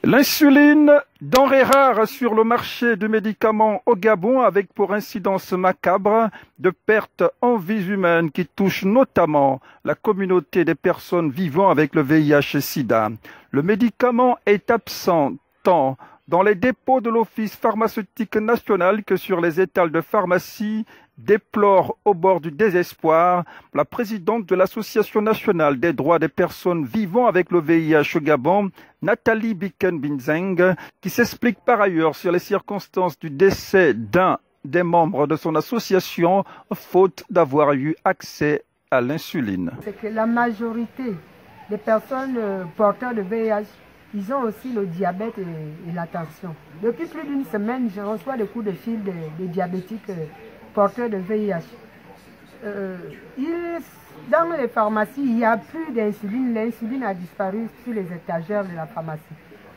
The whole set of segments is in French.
L'insuline, denrée rare sur le marché du médicament au Gabon avec pour incidence macabre de pertes en vies humaines qui touchent notamment la communauté des personnes vivant avec le VIH-Sida. Le médicament est absent tant dans les dépôts de l'Office pharmaceutique national que sur les étals de pharmacie, déplore au bord du désespoir la présidente de l'Association nationale des droits des personnes vivant avec le VIH au Gabon, Nathalie Biken-Binzeng, qui s'explique par ailleurs sur les circonstances du décès d'un des membres de son association, faute d'avoir eu accès à l'insuline. C'est que la majorité des personnes porteurs de VIH, ils ont aussi le diabète et la tension. Depuis plus d'une semaine, je reçois des coups de fil des diabétiques porteurs de VIH. Dans les pharmacies, il n'y a plus d'insuline. L'insuline a disparu sur les étagères de la pharmacie.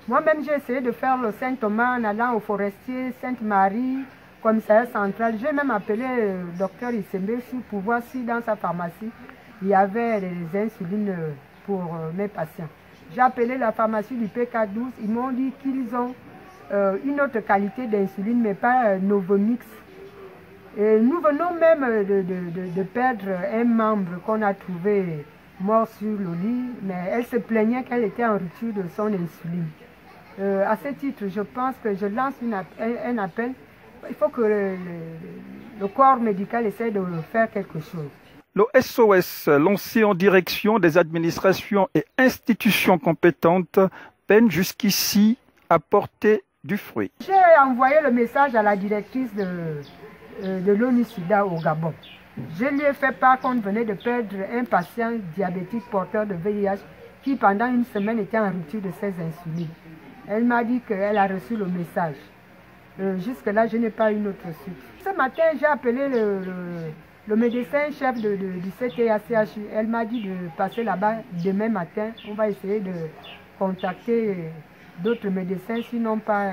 Moi-même, j'ai essayé de faire le Saint-Thomas en allant au Forestier, Sainte-Marie, commissariat central. J'ai même appelé le docteur Issembe pour voir si dans sa pharmacie, il y avait des insulines pour mes patients. J'ai appelé la pharmacie du PK12. Ils m'ont dit qu'ils ont une autre qualité d'insuline, mais pas Novomix. Et nous venons même de perdre un membre qu'on a trouvé mort sur le lit, mais elle se plaignait qu'elle était en rupture de son insuline. À ce titre, je pense que je lance un appel. Il faut que le corps médical essaie de faire quelque chose. Le SOS, lancé en direction des administrations et institutions compétentes, peine jusqu'ici à porter du fruit. J'ai envoyé le message à la directrice de l'ONU-SIDA au Gabon. Je lui ai fait part qu'on venait de perdre un patient diabétique porteur de VIH qui pendant une semaine était en rupture de ses insulines. Elle m'a dit qu'elle a reçu le message. Jusque-là, je n'ai pas eu une autre suite. Ce matin, j'ai appelé le médecin-chef du CTACHU. Elle m'a dit de passer là-bas demain matin. On va essayer de contacter d'autres médecins, sinon pas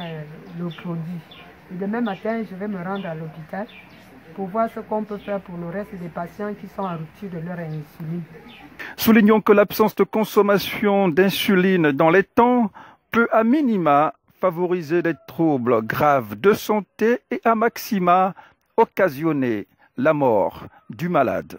le produit. Et demain matin, je vais me rendre à l'hôpital pour voir ce qu'on peut faire pour le reste des patients qui sont en rupture de leur insuline. Soulignons que l'absence de consommation d'insuline dans les temps peut à minima favoriser des troubles graves de santé et à maxima occasionner la mort du malade.